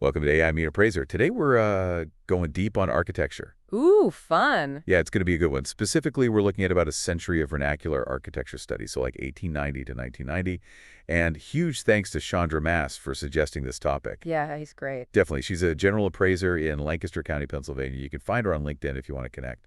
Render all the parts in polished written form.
Welcome to AI'm Your Appraiser. Today we're going deep on architecture. Ooh, fun. Yeah, it's going to be a good one. Specifically, we're looking at about a century of vernacular architecture studies, so like 1890 to 1990. And huge thanks to Chandra Mass for suggesting this topic. Yeah, he's great. Definitely. She's a general appraiser in Lancaster County, Pennsylvania. You can find her on LinkedIn if you want to connect.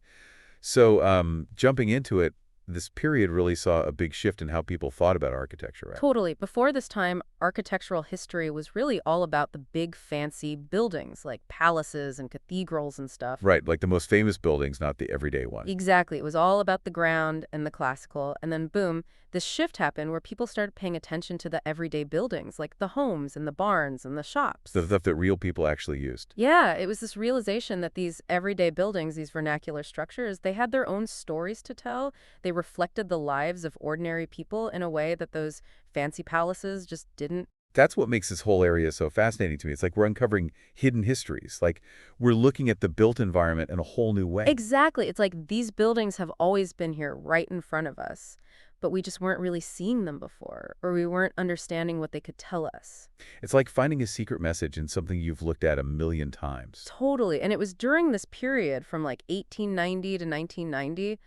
So jumping into it, this period really saw a big shift in how people thought about architecture, right? Totally. Before this time, architectural history was really all about the big fancy buildings like palaces and cathedrals and stuff. Right, like the most famous buildings, not the everyday one. Exactly. It was all about the ground and the classical. And then boom, this shift happened where people started paying attention to the everyday buildings like the homes and the barns and the shops. The stuff that real people actually used. Yeah, it was this realization that these everyday buildings, these vernacular structures, they had their own stories to tell. They reflected the lives of ordinary people in a way that those fancy palaces just didn't. That's what makes this whole area so fascinating to me. It's like we're uncovering hidden histories. Like we're looking at the built environment in a whole new way. Exactly. It's like these buildings have always been here right in front of us, but we just weren't really seeing them before, or we weren't understanding what they could tell us. It's like finding a secret message in something you've looked at a million times. Totally. And it was during this period from like 1890 to 1990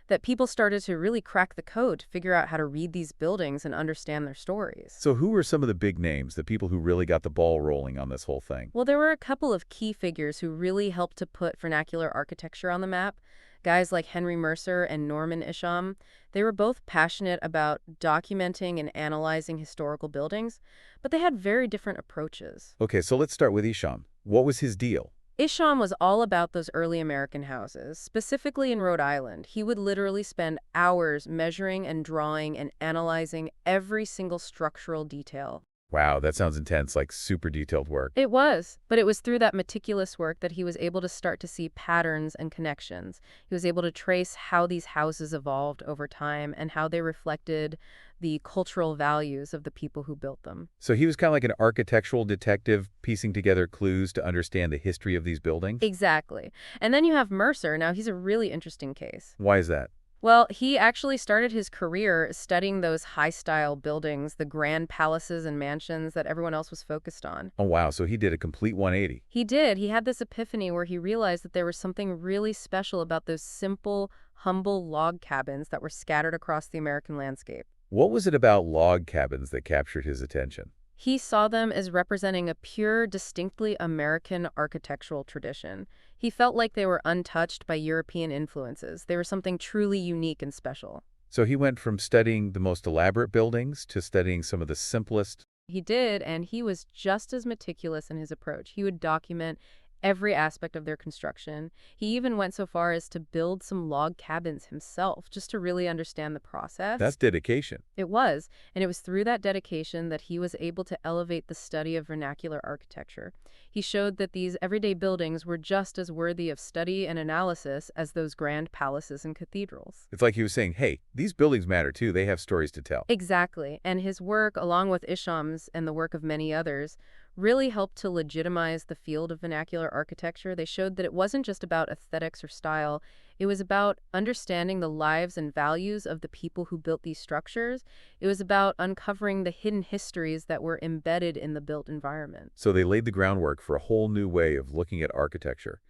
that people started to really crack the code to figure out how to read these buildings and understand their stories. So who were some of the big names, the people who really got the ball rolling on this whole thing? Well, there were a couple of key figures who really helped to put vernacular architecture on the map. Guys like Henry Mercer and Norman Isham. They were both passionate about documenting and analyzing historical buildings, but they had very different approaches. Okay, so let's start with Isham. What was his deal? Isham was all about those early American houses, specifically in Rhode Island. He would literally spend hours measuring and drawing and analyzing every single structural detail. Wow, that sounds intense, like super detailed work. It was, but it was through that meticulous work that he was able to start to see patterns and connections. He was able to trace how these houses evolved over time and how they reflected the cultural values of the people who built them. So he was kind of like an architectural detective piecing together clues to understand the history of these buildings? Exactly. And then you have Mercer. Now, he's a really interesting case. Why is that? Well, he actually started his career studying those high-style buildings, the grand palaces and mansions that everyone else was focused on. Oh, wow, so he did a complete 180. He did. He had this epiphany where he realized that there was something really special about those simple, humble log cabins that were scattered across the American landscape. What was it about log cabins that captured his attention? He saw them as representing a pure, distinctly American architectural tradition. He felt like they were untouched by European influences. They were something truly unique and special. So he went from studying the most elaborate buildings to studying some of the simplest. He did, and he was just as meticulous in his approach. He would document every aspect of their construction. He even went so far as to build some log cabins himself, just to really understand the process. That's dedication. It was, and it was through that dedication that he was able to elevate the study of vernacular architecture. He showed that these everyday buildings were just as worthy of study and analysis as those grand palaces and cathedrals. It's like he was saying, hey, these buildings matter too. They have stories to tell. Exactly, and his work, along with Isham's and the work of many others, really helped to legitimize the field of vernacular architecture. They showed that it wasn't just about aesthetics or style. It was about understanding the lives and values of the people who built these structures. It was about uncovering the hidden histories that were embedded in the built environment. So they laid the groundwork for a whole new way of looking at architecture.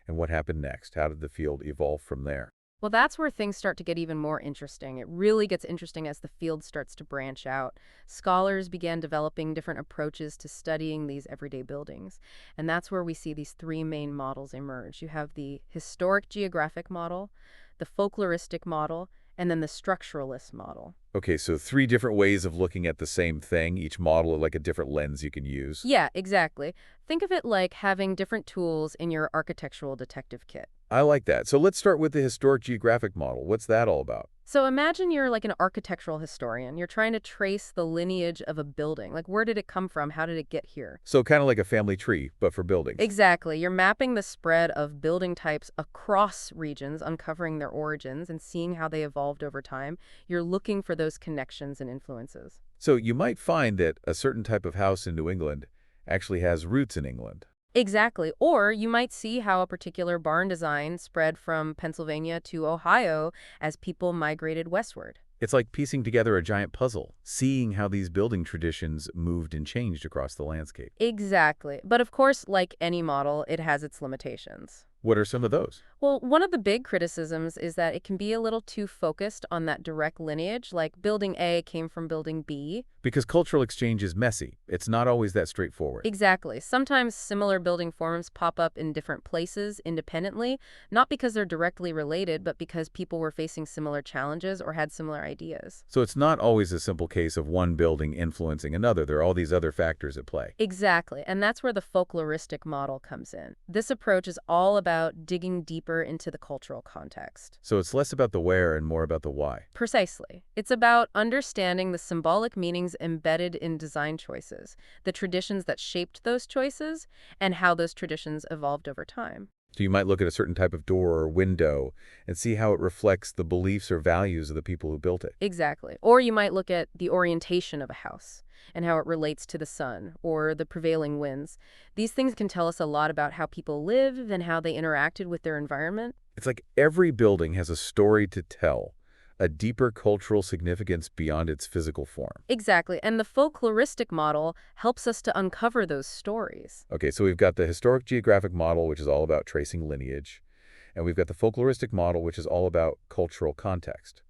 And what happened next? How did the field evolve from there? Well, that's where things start to get even more interesting. It really gets interesting as the field starts to branch out. Scholars began developing different approaches to studying these everyday buildings. And that's where we see these three main models emerge. You have the historic geographic model, the folkloristic model, and then the structuralist model. Okay, so three different ways of looking at the same thing, each model like a different lens you can use. Yeah, exactly. Think of it like having different tools in your architectural detective kit. I like that. So let's start with the historic geographic model. What's that all about? So imagine you're like an architectural historian. You're trying to trace the lineage of a building. Like, where did it come from? How did it get here? So kind of like a family tree, but for buildings. Exactly. You're mapping the spread of building types across regions, uncovering their origins and seeing how they evolved over time. You're looking for those connections and influences. So you might find that a certain type of house in New England actually has roots in England. Exactly. Or you might see how a particular barn design spread from Pennsylvania to Ohio as people migrated westward. It's like piecing together a giant puzzle, seeing how these building traditions moved and changed across the landscape. Exactly. But of course, like any model, it has its limitations. What are some of those? Well, one of the big criticisms is that it can be a little too focused on that direct lineage, like building A came from building B. Because cultural exchange is messy. It's not always that straightforward. Exactly. Sometimes similar building forms pop up in different places independently, not because they're directly related, but because people were facing similar challenges or had similar ideas. So it's not always a simple case of one building influencing another. There are all these other factors at play. Exactly, and that's where the folkloristic model comes in. This approach is all about digging deeper into the cultural context. So it's less about the where and more about the why. Precisely. It's about understanding the symbolic meanings embedded in design choices, the traditions that shaped those choices, and how those traditions evolved over time. So you might look at a certain type of door or window and see how it reflects the beliefs or values of the people who built it. Exactly. Or you might look at the orientation of a house and how it relates to the sun or the prevailing winds. These things can tell us a lot about how people live and how they interacted with their environment. It's like every building has a story to tell, a deeper cultural significance beyond its physical form. Exactly. And the folkloristic model helps us to uncover those stories. Okay, so we've got the historic geographic model, which is all about tracing lineage, and we've got the folkloristic model, which is all about cultural context.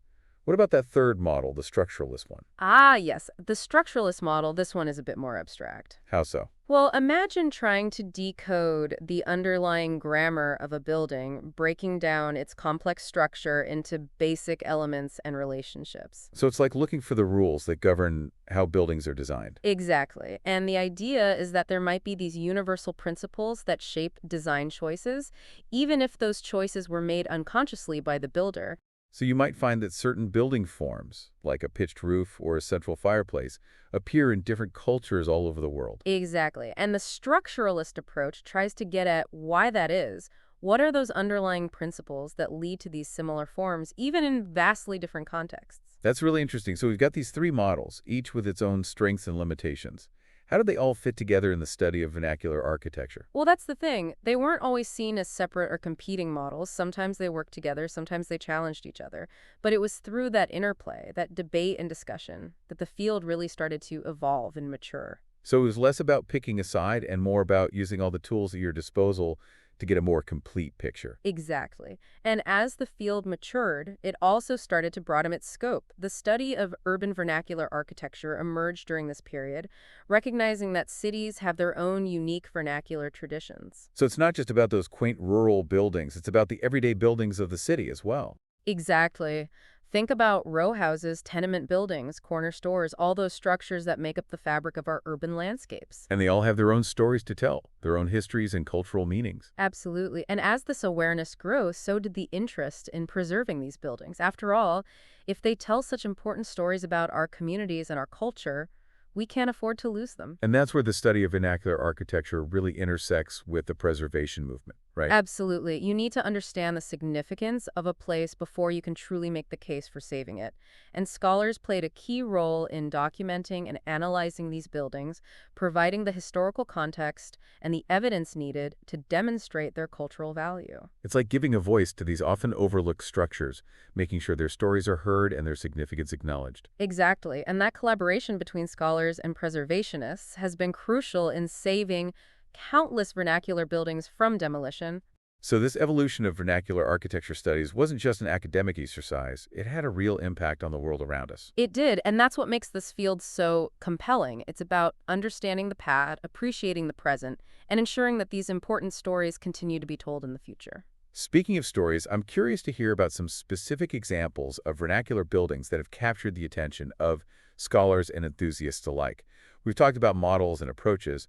What about that third model, the structuralist one? Ah, yes. The structuralist model, this one is a bit more abstract. How so? Well, imagine trying to decode the underlying grammar of a building, breaking down its complex structure into basic elements and relationships. So it's like looking for the rules that govern how buildings are designed. Exactly. And the idea is that there might be these universal principles that shape design choices, even if those choices were made unconsciously by the builder. So you might find that certain building forms, like a pitched roof or a central fireplace, appear in different cultures all over the world. Exactly. And the structuralist approach tries to get at why that is. What are those underlying principles that lead to these similar forms, even in vastly different contexts? That's really interesting. So we've got these three models, each with its own strengths and limitations. How do they all fit together in the study of vernacular architecture? Well, that's the thing. They weren't always seen as separate or competing models. Sometimes they worked together, sometimes they challenged each other. But it was through that interplay, that debate and discussion, that the field really started to evolve and mature. So it was less about picking a side and more about using all the tools at your disposal to get a more complete picture. Exactly. And as the field matured, it also started to broaden its scope. The study of urban vernacular architecture emerged during this period, recognizing that cities have their own unique vernacular traditions. So it's not just about those quaint rural buildings, it's about the everyday buildings of the city as well. Exactly. Think about row houses, tenement buildings, corner stores, all those structures that make up the fabric of our urban landscapes. And they all have their own stories to tell, their own histories and cultural meanings. Absolutely. And as this awareness grows, so did the interest in preserving these buildings. After all, if they tell such important stories about our communities and our culture, we can't afford to lose them. And that's where the study of vernacular architecture really intersects with the preservation movement, right? Absolutely. You need to understand the significance of a place before you can truly make the case for saving it. And scholars played a key role in documenting and analyzing these buildings, providing the historical context and the evidence needed to demonstrate their cultural value. It's like giving a voice to these often overlooked structures, making sure their stories are heard and their significance acknowledged. Exactly. And that collaboration between scholars and preservationists has been crucial in saving countless vernacular buildings from demolition. So this evolution of vernacular architecture studies wasn't just an academic exercise, it had a real impact on the world around us. It did, and that's what makes this field so compelling. It's about understanding the past, appreciating the present, and ensuring that these important stories continue to be told in the future. Speaking of stories, I'm curious to hear about some specific examples of vernacular buildings that have captured the attention of scholars and enthusiasts alike. We've talked about models and approaches,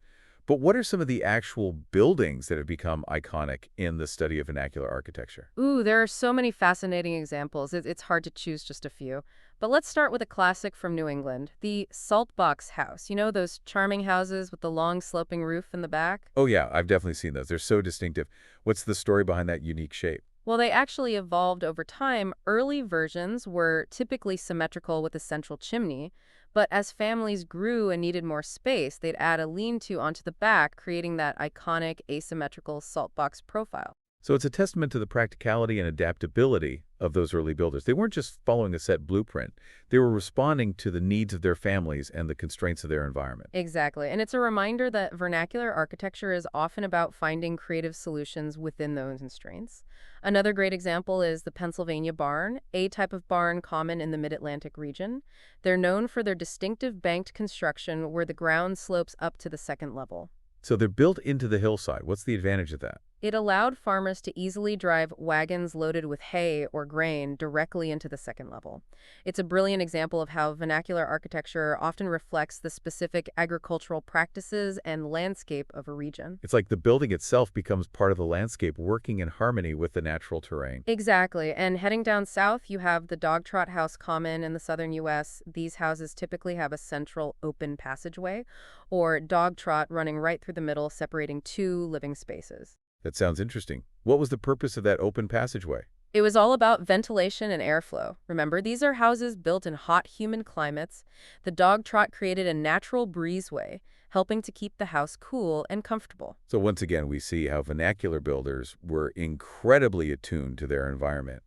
but what are some of the actual buildings that have become iconic in the study of vernacular architecture? Ooh, there are so many fascinating examples. It's hard to choose just a few. But let's start with a classic from New England, the Saltbox House. You know, those charming houses with the long sloping roof in the back? Oh yeah, I've definitely seen those. They're so distinctive. What's the story behind that unique shape? Well, they actually evolved over time. Early versions were typically symmetrical with a central chimney, but as families grew and needed more space, they'd add a lean-to onto the back, creating that iconic asymmetrical saltbox profile. So it's a testament to the practicality and adaptability of those early builders. They weren't just following a set blueprint. They were responding to the needs of their families and the constraints of their environment. Exactly. And it's a reminder that vernacular architecture is often about finding creative solutions within those constraints. Another great example is the Pennsylvania barn, a type of barn common in the mid-Atlantic region. They're known for their distinctive banked construction where the ground slopes up to the second level. So they're built into the hillside. What's the advantage of that? It allowed farmers to easily drive wagons loaded with hay or grain directly into the second level. It's a brilliant example of how vernacular architecture often reflects the specific agricultural practices and landscape of a region. It's like the building itself becomes part of the landscape, working in harmony with the natural terrain. Exactly. And heading down south, you have the dog trot house common in the southern U.S. These houses typically have a central open passageway or dog trot running right through the middle, separating two living spaces. That sounds interesting. What was the purpose of that open passageway? It was all about ventilation and airflow. Remember, these are houses built in hot, humid climates. The dog trot created a natural breezeway, helping to keep the house cool and comfortable. So once again, we see how vernacular builders were incredibly attuned to their environment,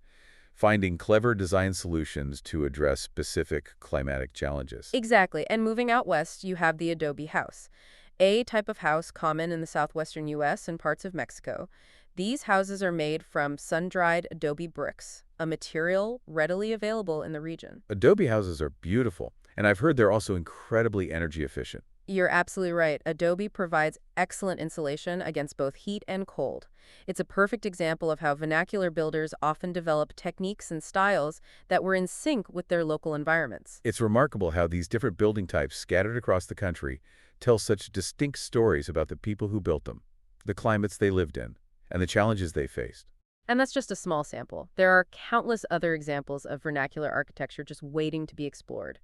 finding clever design solutions to address specific climatic challenges. Exactly. And moving out west, you have the adobe house, a type of house common in the southwestern U.S. and parts of Mexico. These houses are made from sun-dried adobe bricks, a material readily available in the region. Adobe houses are beautiful, and I've heard they're also incredibly energy efficient. You're absolutely right. Adobe provides excellent insulation against both heat and cold. It's a perfect example of how vernacular builders often develop techniques and styles that were in sync with their local environments. It's remarkable how these different building types scattered across the country tell such distinct stories about the people who built them, the climates they lived in, and the challenges they faced. And that's just a small sample. There are countless other examples of vernacular architecture just waiting to be explored.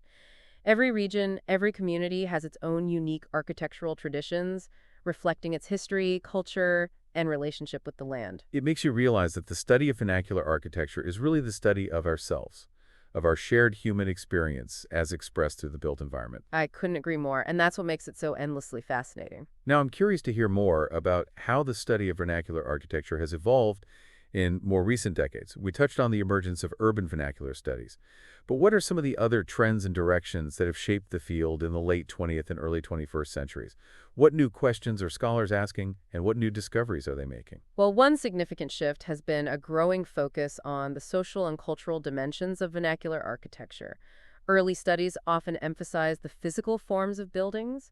Every region, every community has its own unique architectural traditions, reflecting its history, culture, and relationship with the land. It makes you realize that the study of vernacular architecture is really the study of ourselves, of our shared human experience as expressed through the built environment. I couldn't agree more, and that's what makes it so endlessly fascinating. Now, I'm curious to hear more about how the study of vernacular architecture has evolved in more recent decades. We touched on the emergence of urban vernacular studies, but what are some of the other trends and directions that have shaped the field in the late 20th and early 21st centuries? What new questions are scholars asking, and what new discoveries are they making? Well, one significant shift has been a growing focus on the social and cultural dimensions of vernacular architecture. Early studies often emphasize the physical forms of buildings,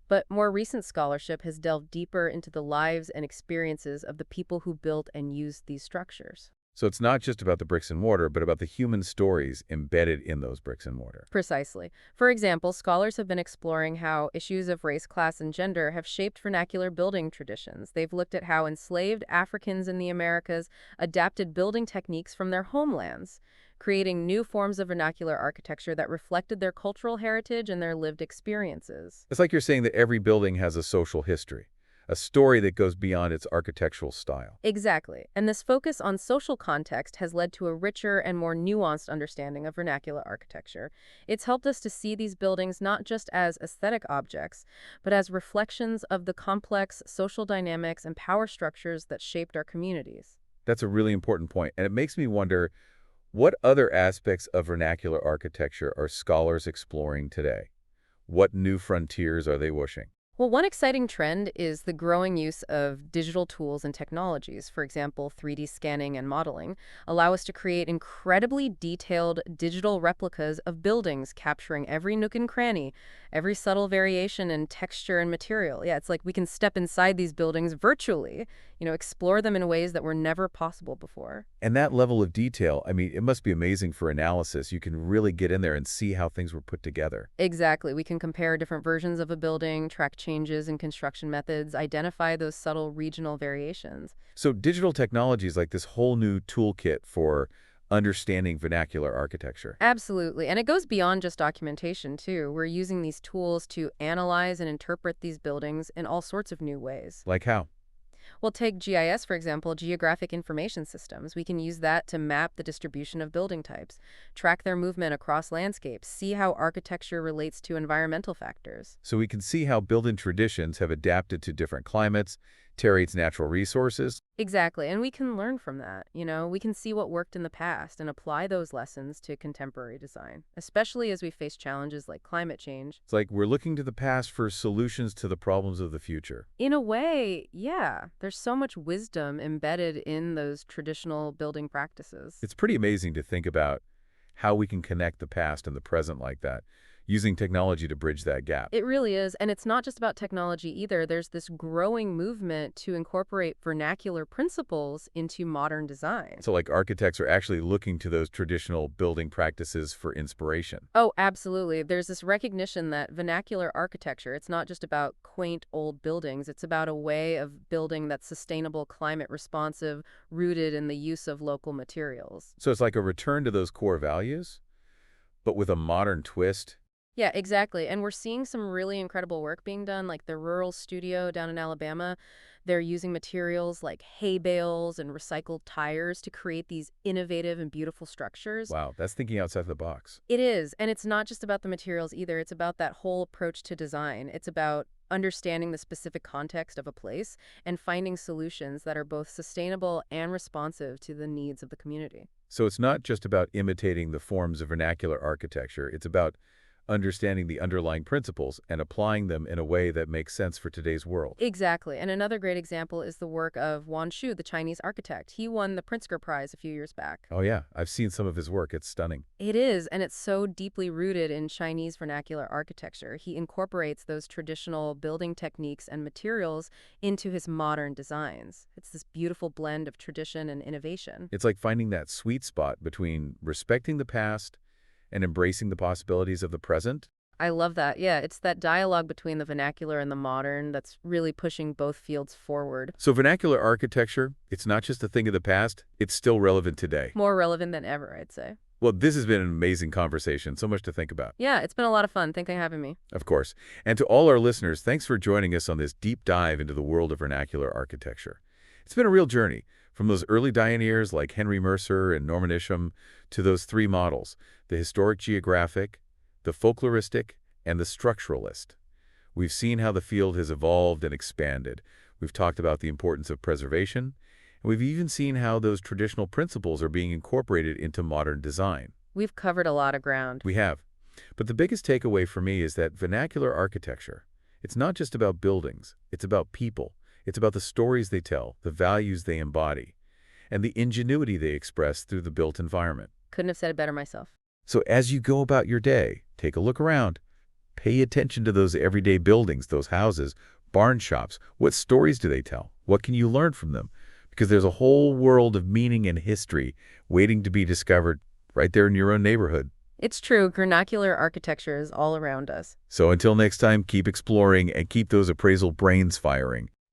but more recent scholarship has delved deeper into the lives and experiences of the people who built and used these structures. So it's not just about the bricks and mortar, but about the human stories embedded in those bricks and mortar. Precisely. For example, scholars have been exploring how issues of race, class, and gender have shaped vernacular building traditions. They've looked at how enslaved Africans in the Americas adapted building techniques from their homelands, creating new forms of vernacular architecture that reflected their cultural heritage and their lived experiences. It's like you're saying that every building has a social history, a story that goes beyond its architectural style. Exactly. And this focus on social context has led to a richer and more nuanced understanding of vernacular architecture. It's helped us to see these buildings not just as aesthetic objects, but as reflections of the complex social dynamics and power structures that shaped our communities. That's a really important point, and it makes me wonder, what other aspects of vernacular architecture are scholars exploring today? What new frontiers are they wishing? Well, one exciting trend is the growing use of digital tools and technologies. For example, 3D scanning and modeling allow us to create incredibly detailed digital replicas of buildings, capturing every nook and cranny, every subtle variation in texture and material. Yeah, it's like we can step inside these buildings virtually, explore them in ways that were never possible before. And that level of detail, I mean, it must be amazing for analysis. You can really get in there and see how things were put together. Exactly. We can compare different versions of a building, track changes in construction methods, identify those subtle regional variations. So digital technology is like this whole new toolkit for understanding vernacular architecture. Absolutely. And it goes beyond just documentation, too. We're using these tools to analyze and interpret these buildings in all sorts of new ways. Like how? Well, take GIS, for example, Geographic Information Systems. We can use that to map the distribution of building types, track their movement across landscapes, see how architecture relates to environmental factors. So we can see how building traditions have adapted to different climates, terrates natural resources. Exactly, and we can learn from that. We can see what worked in the past and apply those lessons to contemporary design, especially as we face challenges like climate change. It's like we're looking to the past for solutions to the problems of the future. In a way, yeah, there's so much wisdom embedded in those traditional building practices. It's pretty amazing to think about how we can connect the past and the present like that, using technology to bridge that gap. It really is. And it's not just about technology either. There's this growing movement to incorporate vernacular principles into modern design. So like architects are actually looking to those traditional building practices for inspiration. Oh, absolutely. There's this recognition that vernacular architecture, it's not just about quaint old buildings. It's about a way of building that's sustainable, climate responsive, rooted in the use of local materials. So it's like a return to those core values, but with a modern twist. Yeah, exactly. And we're seeing some really incredible work being done, like the rural studio down in Alabama. They're using materials like hay bales and recycled tires to create these innovative and beautiful structures. Wow, that's thinking outside the box. It is. And it's not just about the materials either. It's about that whole approach to design. It's about understanding the specific context of a place and finding solutions that are both sustainable and responsive to the needs of the community. So it's not just about imitating the forms of vernacular architecture. It's about understanding the underlying principles and applying them in a way that makes sense for today's world. Exactly. And another great example is the work of Wan Shu, the Chinese architect. He won the Pritzker Prize a few years back. Oh yeah, I've seen some of his work. It's stunning. It is, and it's so deeply rooted in Chinese vernacular architecture. He incorporates those traditional building techniques and materials into his modern designs. It's this beautiful blend of tradition and innovation. It's like finding that sweet spot between respecting the past and embracing the possibilities of the present. I love that. Yeah, it's that dialogue between the vernacular and the modern that's really pushing both fields forward. So vernacular architecture, it's not just a thing of the past, it's still relevant today. More relevant than ever, I'd say. Well, this has been an amazing conversation. So much to think about. Yeah, it's been a lot of fun. Thanks for having me. Of course. And to all our listeners, thanks for joining us on this deep dive into the world of vernacular architecture. It's been a real journey, from those early pioneers like Henry Mercer and Norman Isham to those three models, the historic geographic, the folkloristic, and the structuralist. We've seen how the field has evolved and expanded. We've talked about the importance of preservation, and we've even seen how those traditional principles are being incorporated into modern design. We've covered a lot of ground. We have. But the biggest takeaway for me is that vernacular architecture, it's not just about buildings, it's about people. It's about the stories they tell, the values they embody, and the ingenuity they express through the built environment. Couldn't have said it better myself. So as you go about your day, take a look around. Pay attention to those everyday buildings, those houses, barn shops. What stories do they tell? What can you learn from them? Because there's a whole world of meaning and history waiting to be discovered right there in your own neighborhood. It's true, vernacular architecture is all around us. So until next time, keep exploring and keep those appraisal brains firing.